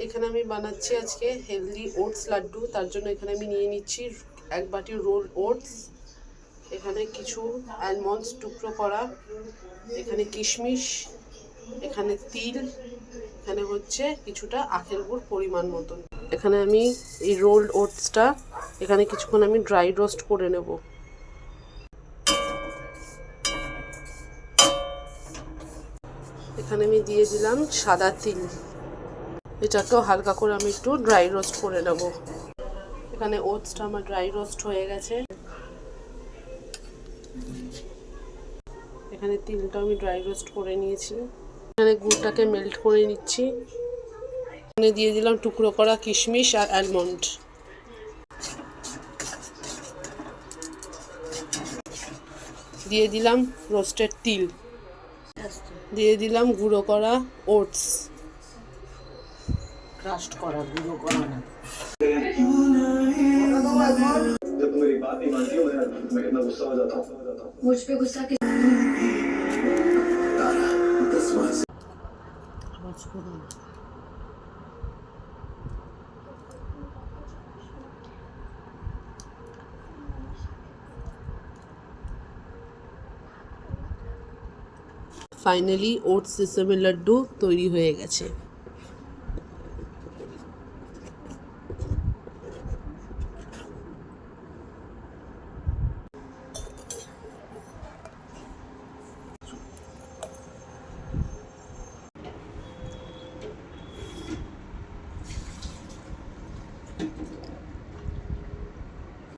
এখানে আমি বানাচ্ছি আজকে হেলদি ওটস লাড্ডু। তার জন্য এখানে আমি নিয়ে নিচ্ছি 1 বাটি রোল ওটস, এখানে কিছু আলমন্ডস টুকরো করা, এখানে কিশমিশ, এখানে তিল, এখানে হচ্ছে কিছুটা আখের গুড় পরিমাণ মতন। এখানে আমি এই রোলড ওটসটা এখানে কিছুক্ষণ আমি ড্রাই রোস্ট করে নেব। এখানে আমি দিয়ে দিলাম সাদা তিল, এটাকেও হালকা করে আমি একটু ড্রাই রোস্ট করে নেব। এখানে ওটসটা আমার ড্রাই রোস্ট হয়ে গেছে। এখানে তিলটা আমি ড্রাই রোস্ট করে নিয়েছি। এখানে গুড়টাকে মেল্ট করে নিচ্ছি। এখানে দিয়ে দিলাম টুকরো করা কিশমিশ আর আলমন্ড। দিয়ে দিলাম রোস্টেড তিল, দিয়ে দিলাম গুঁড়ো করা ওটস, ক্রাস্ট করা গুঁড়ো করা না। जब तुम मेरी बात नहीं मानती हो मैं कितना गुस्सा हो जाता हूँ। मुझ पे गुस्सा किस ফাইনালি ওটস সেসেমের লাড্ডু তৈরি হয়ে গেছে।